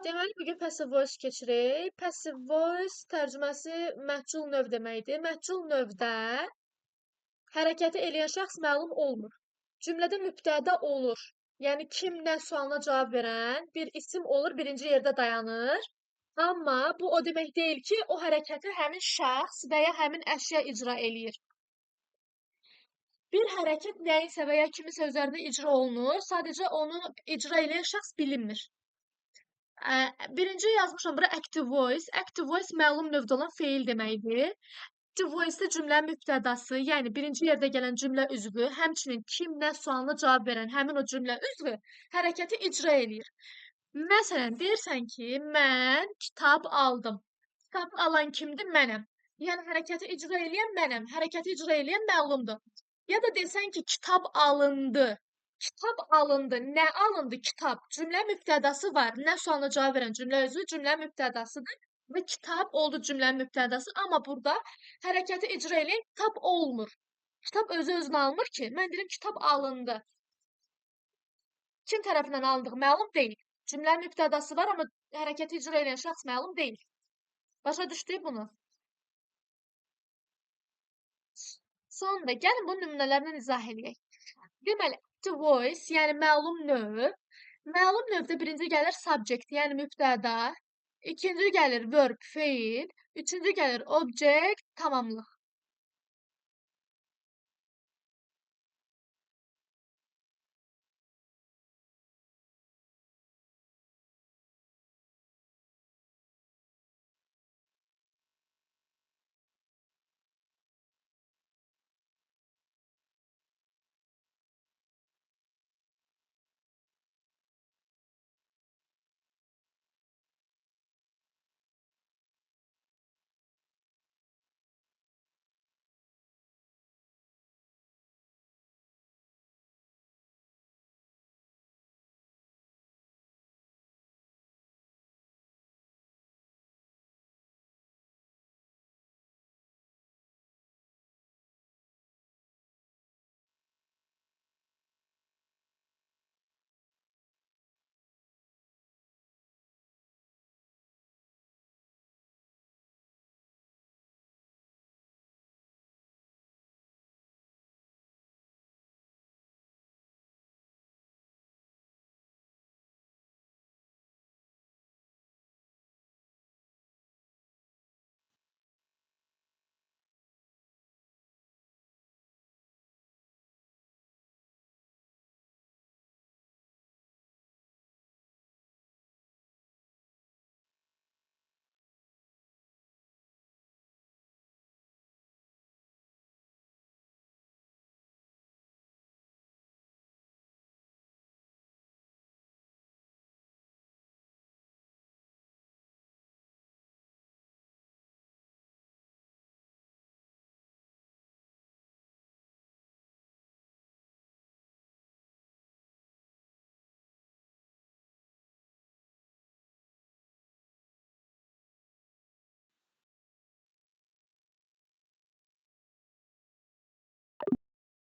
Deməli, bugün passive voice keçirik. Passive voice tərcüməsi məhcul növ deməkdir. Məhcul növdə hərəkəti eləyən şəxs məlum olmur. Cümlədə mübtəda olur. Yəni kim nə sualına cavab verən bir isim olur, birinci yerdə dayanır. Amma bu o demək deyil ki, o hərəkəti həmin şəxs və ya həmin əşya icra eləyir. Bir hərəkət nəyinsə və ya kiminsə üzərində icra olunur, sadəcə onu icra eləyən şəxs bilinmir. Birinci yazmışam bura active voice. Active voice məlum növdə olan feil deməkdir. Active voice-də cümlənin mübtədası, yəni birinci yerdə gələn cümlə üzvü, həmçinin kim nə sualına cavab verən həmin o cümlə üzvü hərəkəti icra eləyir. Məsələn, deyirsən ki, mən kitab aldım. Kitab alan kimdir? Mənəm. Yəni hərəkəti icra eləyən mənəm. Hərəkəti icra eləyən məlumdur. Ya da desən ki, kitab alındı. Kitab alındı. Nə alındı? Kitab. Cümlə mübtədası var. Nə sualına cavab verən cümlə özü cümlə mübtədasıdır və kitab oldu cümlənin mübtədası. Amma burada hərəkəti icra eləyən kitab olmur. Kitab özü-özünə almır ki, mən deyirəm kitab alındı. Kim tərəfindən alındığı məlum deyil. Cümlənin mübtədası var, amma hərəkəti icra edən şəxs məlum deyil. Başa düşdük bunu? Sonra gəlin bu nümunələrlə izah edək. Deməli, active voice, yəni məlum növ. Məlum növdə birinci gəlir subject, yəni mübtəda. İkinci gəlir verb, feil. Üçüncü gəlir object, tamamlıq.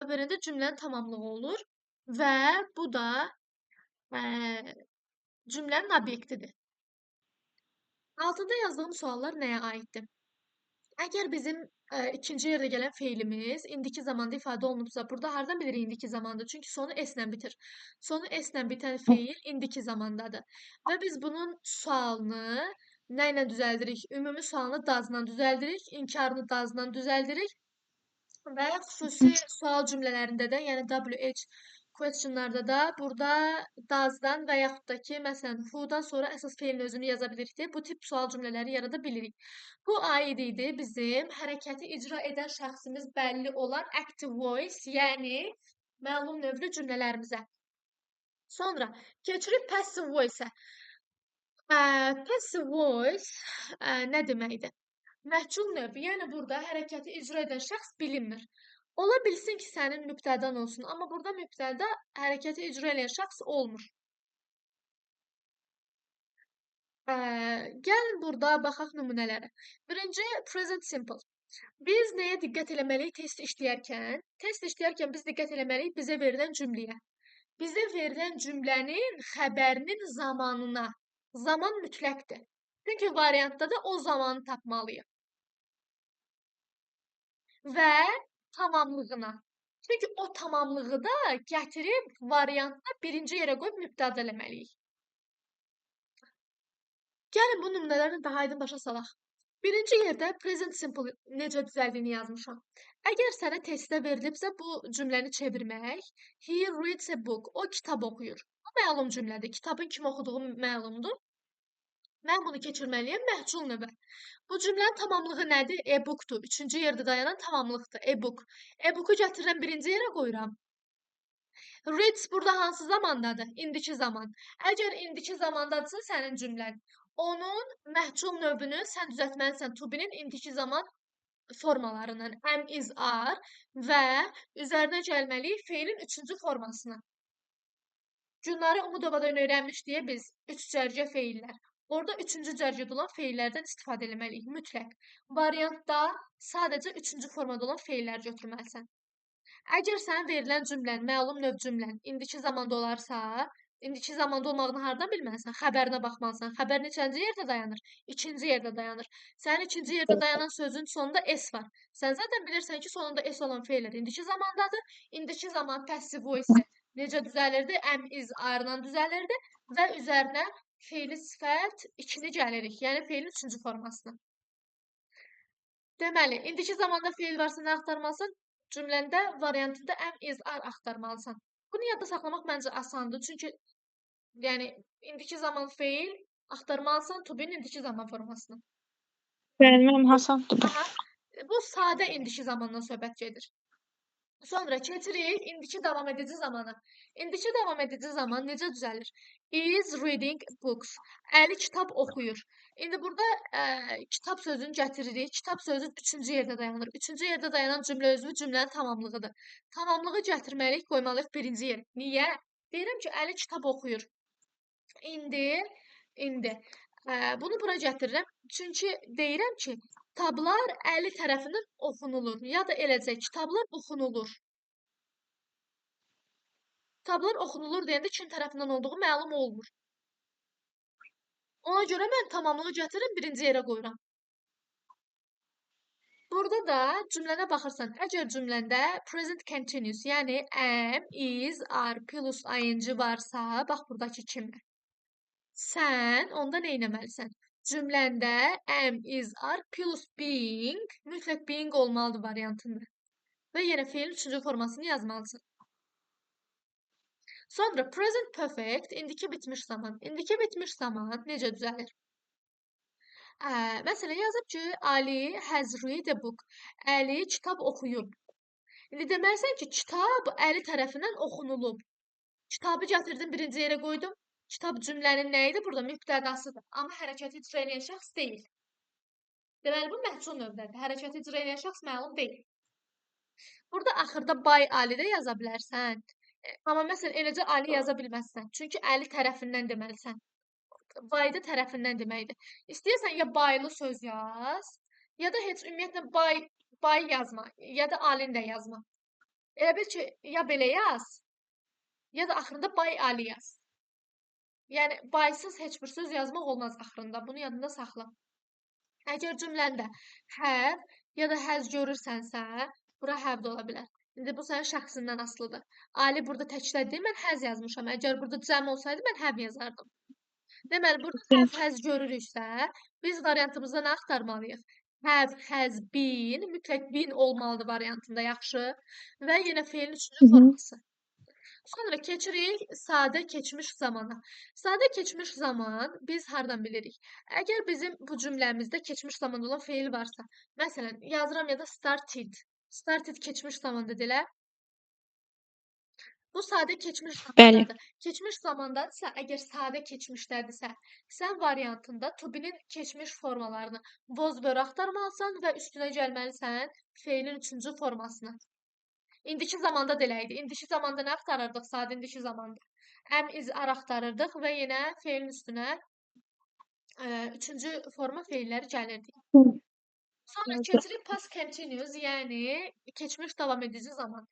Verəndə cümlənin tamamlığı olur və bu da cümlənin obyektidir. Altında yazdığım suallar nəyə aiddir? Əgər bizim ikinci yerdə gələn feilimiz indiki zamanda ifadə olunubsa, burada hardan bilirik indiki zamandır? Çünki sonu s-lə bitir. Sonu s-lə bitən feil indiki zamandadır. Və biz bunun sualını nə ilə düzəldirik? Ümumi sualını does-la düzəldirik, inkarını does-la düzəldirik və xüsusi sual cümlələrində də, yəni WH questionlarda da burada does-dan və yaxud da ki, məsələn, who-dan sonra əsas feilin özünü yaza bilirik deyə bu tip sual cümlələri yarada bilirik. Bu aid idi bizim hərəkəti icra edən şəxsimiz bəlli olan active voice, yəni məlum növlü cümlələrimizə. Sonra keçirik passive voice-ə. Passive voice nə deməkdir? Məhcul növ, yəni burada hərəkəti icra edən şəxs bilinmir. Ola bilsin ki, sənin mübtədan olsun, amma burada mübtəda hərəkəti icra edən şəxs olmur. Gəlin burada baxaq nümunələrə. Birinci, present simple. Biz nəyə diqqət eləməliyik test işləyərkən? Test işləyərkən biz diqqət eləməliyik bizə verilən cümləyə. Bizə verilən cümlənin xəbərinin zamanına. Zaman mütləqdir. Çünki variantda da o zamanı tapmalıyıq. Və tamamlığına. Çünki o tamamlığı da gətirib variantda birinci yerə qoyub mübtəda eləməliyik. Gəlin bu nümunələri daha aydın başa salaq. Birinci yerdə present simple necə düzəldiyini yazmışam. Əgər sənə testdə verilibsə bu cümləni çevirmək, he reads a book, o kitab oxuyur. Bu məlum cümlədir. Kitabın kim oxuduğu məlumdur. Mən bunu keçirməliyəm məhcul növə. Bu cümlənin tamamlığı nədir? E-bookdur. Üçüncü yerdə dayanan tamamlıqdır. E-book. E-booku gətirirəm birinci yerə qoyuram. Reads burada hansı zamandadır? İndiki zaman. Əgər indiki zamandadırsa sənin cümlən, onun məhcul növünü sən düzəltməlisən. To be-nin indiki zaman formalarından am, is, are və üzərinə gəlməliyik feilin üçüncü formasını. Günləri Umudovadan öyrənmişdik biz 3 cərgə feillər. Orada üçüncü cərgədə olan feillərdən istifadə etməliyik mütləq. Variantda sadəcə üçüncü formada olan feillər götürməlisən. Əgər sənə verilən cümlən, məlum növ cümlən indiki zamanda olarsa, indiki zamanda olmağını hardan bilməlisən? Xəbərinə baxmalısan. Xəbər neçənci yerdə dayanır? İkinci yerdə dayanır. Sənin ikinci yerdə dayanan sözün sonunda s var. Sən zaten bilirsən ki, sonunda s olan feillər indiki zamandadır. İndiki zaman passive voice necə düzəlirdi? Am, is, are-la düzəlirdi və üzərinə feili sifət ikili gəlirik. Yəni feilin üçüncü formasını. Deməli, indiki zamanda feil varsa nə axtarmalısan? Cümləndə variantında am, is, are axtarmalısan. Bunu yadda saxlamaq məncə asandır. Çünki yəni indiki zaman feil axtarmalısan to be-nin indiki zaman formasını. Bəli, mənim asandır bu. Aha. Bu sadə indiki zamandan söhbət gedir. Sonra keçirik indiki davam edici zamana. İndiki davam edici zaman necə düzəlir? Is reading books. Əli kitab oxuyur. İndi burada kitab sözünü gətiririk. Kitab sözü üçüncü yerdə dayanır. Üçüncü yerdə dayanan cümlə özü cümlənin tamamlığıdır. Tamamlığı gətirməliyik, qoymalıyıq birinci yer. Niyə? Deyirəm ki, Əli kitab oxuyur. İndi. Bunu bura gətirirəm. Çünki deyirəm ki, kitablar Əli tərəfindən oxunulur. Ya da eləcə kitablar oxunulur. Kitablar oxunulur deyəndə kim tərəfindən olduğu məlum olmur. Ona görə mən tamamlığı gətirirəm, birinci yerə qoyuram. Burada da cümlənə baxırsan, əgər cümləndə present continuous, yəni am, is, are plus ing varsa, bax buradakı kimi. Sən onda nə etməlisən? Cümləndə am, is, are plus being, mütləq being olmalıdır variantında. Və yenə feilin üçüncü formasını yazmalısın. Sonra present perfect, indiki bitmiş zaman. İndiki bitmiş zaman necə düzəlir? Məsələn, yazıb ki, Ali has read a book. Əli kitab oxuyub. İndi deməlisən ki, kitab Əli tərəfindən oxunulub. Kitabı gətirdim, birinci yerə qoydum. Kitab cümlənin nə idi? Burada mübtədasıdır. Amma hərəkəti icra edən şəxs deyil. Deməli, bu məhcul növdədir. Hərəkəti icra edən şəxs məlum deyil. Burada axırda by Ali də yaza bilərsən. Amma məsələn, eləcə Ali yaza bilməzsən. Çünki Əli tərəfindən deməlisən. By-da tərəfindən deməkdir. İstəyirsən ya baylı söz yaz, ya da heç ümumiyyətlə by yazma, ya da alini də yazma. Elə bil ki, ya belə yaz, ya da axırında by Ali yaz. Yəni, baysız heç bir söz yazmaq olmaz axırında. Bunu yadında saxla. Əgər cümləndə have ya da has görürsənsə, bura have də ola bilər. İndi bu sənin şəxsindən asılıdır. Ali burada təklədir, mən has yazmışam. Əgər burada cəm olsaydı, mən have yazardım. Deməli, burada have, has görürüksə, biz variantımızda nə axtarmalıyıq? Have, has been, mütləq been olmalıdır variantında, yaxşı. Və yenə feilin üçüncü forması. Sonra keçirik sadə keçmiş zamana. Sadə keçmiş zaman biz hardan bilirik? Əgər bizim bu cümləmizdə keçmiş zamanda olan feil varsa, məsələn, yazıram ya da started. Started keçmiş zamanda delə. Bu sadə keçmiş zamandadır. Keçmiş zamandadırsa, əgər sadə keçmişdədirsə, sən variantında to be-nin keçmiş formalarını was were axtarmalısan və üstünə gəlməlisən feilin üçüncü formasını. İndiki zamanda deləydi. İndiki zamanda nə axtarırdıq sadə indiki zamanda? Am, is, are axtarırdıq və yenə feilin üstünə üçüncü forma feilləri gəlirdi. Sonra keçirik past continuous, yəni keçmiş davam edici zaman.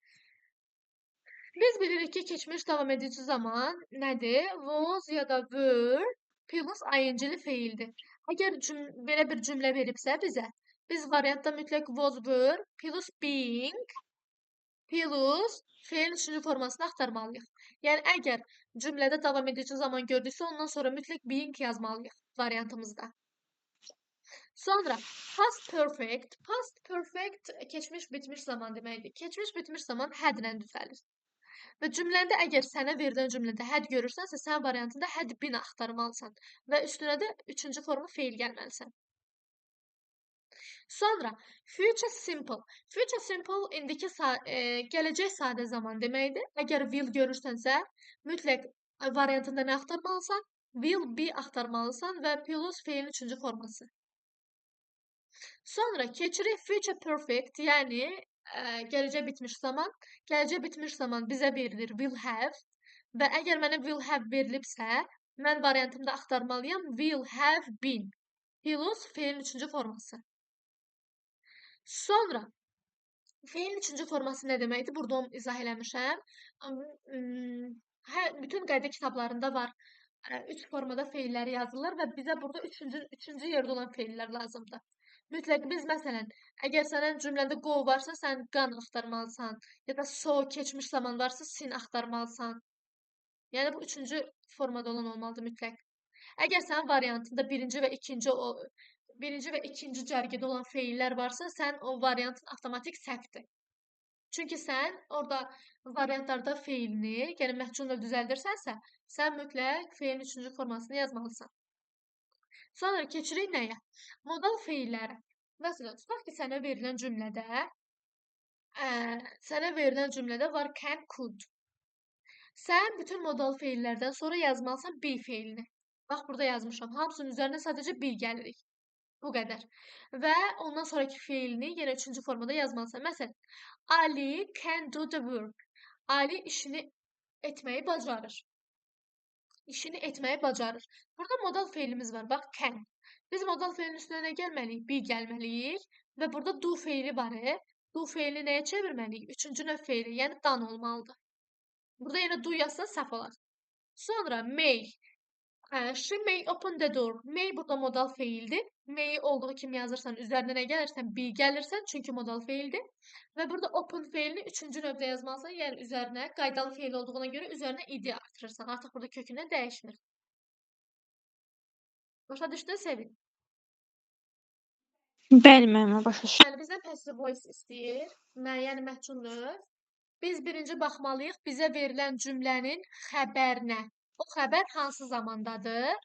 Biz bilirik ki, keçmiş davam edici zaman nədir? Was ya da were plus ing-li feildir. Əgər belə bir cümlə veribsə bizə, biz variantda mütləq was were plus being plus feilin üçüncü formasını axtarmalıyıq. Yəni əgər cümlədə davam edici zaman gördüksə, ondan sonra mütləq being yazmalıyıq variantımızda. Sonra past perfect. Past perfect keçmiş bitmiş zaman deməkdir. Keçmiş bitmiş zaman had-lə düzəlir. Və cümlədə əgər sənə verilən cümlədə had görürsənsə, sən variantında had been axtarmalısan və üstünə də üçüncü forma feil gəlməlisən. Sonra future simple. Future simple indiki gələcək sadə zaman deməkdir. Əgər will görürsənsə, mütləq variantında nə axtarmalısan? Will be axtarmalısan və plus feilin üçüncü forması. Sonra keçirik future perfect, yəni gələcək bitmiş zaman. Gələcək bitmiş zaman bizə verilir will have və əgər mənə will have verilibsə, mən variantımda axtarmalıyam will have been plus feilin üçüncü forması. Sonra feilin üçüncü forması nə deməkdir? Burada onu izah eləmişəm. Bütün qayda kitablarında var. Üç formada feilləri yazırlar və bizə burada üçüncü yerdə olan feillər lazımdır. Mütləq biz məsələn, əgər sənin cümləndə go varsa, sən gone axtarmalısan, ya da so keçmiş zaman varsa, sin axtarmalısan. Yəni bu üçüncü formada olan olmalıdır mütləq. Əgər sənin variantında birinci və ikinci cərgədə olan feillər varsa, sən o variantın avtomatik səhvdir. Çünki sən orada variantlarda feilini, yəni məhcunla düzəldirsənsə, sən mütləq feilin üçüncü formasını yazmalısan. Sonra keçirik nəyə? Modal feillərə. Məsələn, tutaq ki, sənə verilən cümlədə var can, could. Sən bütün modal feillərdən sonra yazmalısan be feilini. Bax, burada yazmışam. Hamısının üzərinə sadəcə be gəlirik. Bu qədər. Və ondan sonraki feilini yenə üçüncü formada yazmalısan. Məsələn, Ali can do the work. Ali işini etməyi bacarır. İşini etməyi bacarır. Burada modal feilimiz var. Bax, can. Biz modal feilin üstünə nə gəlməliyik? Be gəlməliyik. Və burada do feili var. Do feilini nəyə çevirməliyik? Üçüncü növ feili, yəni done olmalıdır. Burada yenə do yazsan səhv olar. Sonra may. She may open the door. May burada modal feildir. May olduğu kimi yazırsan, üzərinə nə gəlirsən, be gəlirsən, çünki modal feildir. Və burada open feilini üçüncü növdə yazmalısan, yəni üzərinə qaydalı feil olduğuna görə üzərinə id artırırsan. Artıq burada kökündən dəyişmir. Başa düşdün, Sevin? Bəli, müəllimə, başa düşdüm. Yəni bizdən passive voice istəyir, yəni məhcun növ. Biz birinci baxmalıyıq bizə verilən cümlənin xəbərinə. O xəbər hansı zamandadır?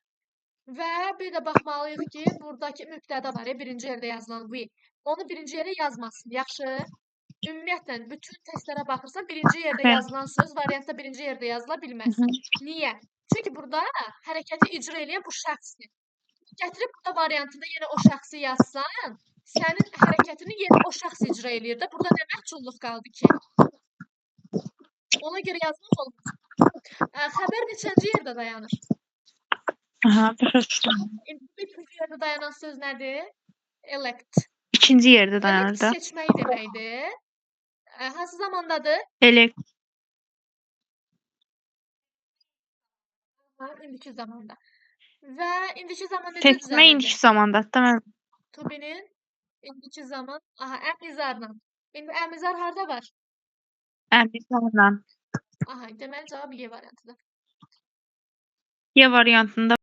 Və bir də baxmalıyıq ki, buradakı mübtəda var, birinci yerdə yazılan we. Onu birinci yerə yazmasın, yaxşı? Ümumiyyətlə, bütün testlərə baxırsan, birinci yerdə yazılan söz variantda birinci yerdə yazıla bilməz. Niyə? Çünki burada hərəkəti icra edən bu şəxsdir. Gətirib burada variantında yenə o şəxsi yazsan, sənin hərəkətini yenə o şəxs icra eləyir də. Burada nə məhculluq qaldı ki? Ona görə yazmaq olmaz. Xəbər neçənci yerdə dayanır? Aha, başa düşdüm. İkinci yerdə dayanan söz nədir? Elect. İkinci yerdə dayanır Elect da. seçmək deməkdir. Hansı zamandadır? Elect. İndiki zamanda. Və indiki zaman necə Seçmə düzəlirdi? indiki zamandadır da mən. To be-nin indiki zaman. Aha, əmizarla. İndi əmizar harda var? Əmizarla. Aha, deməli cavab Y variantıdır. Y variantında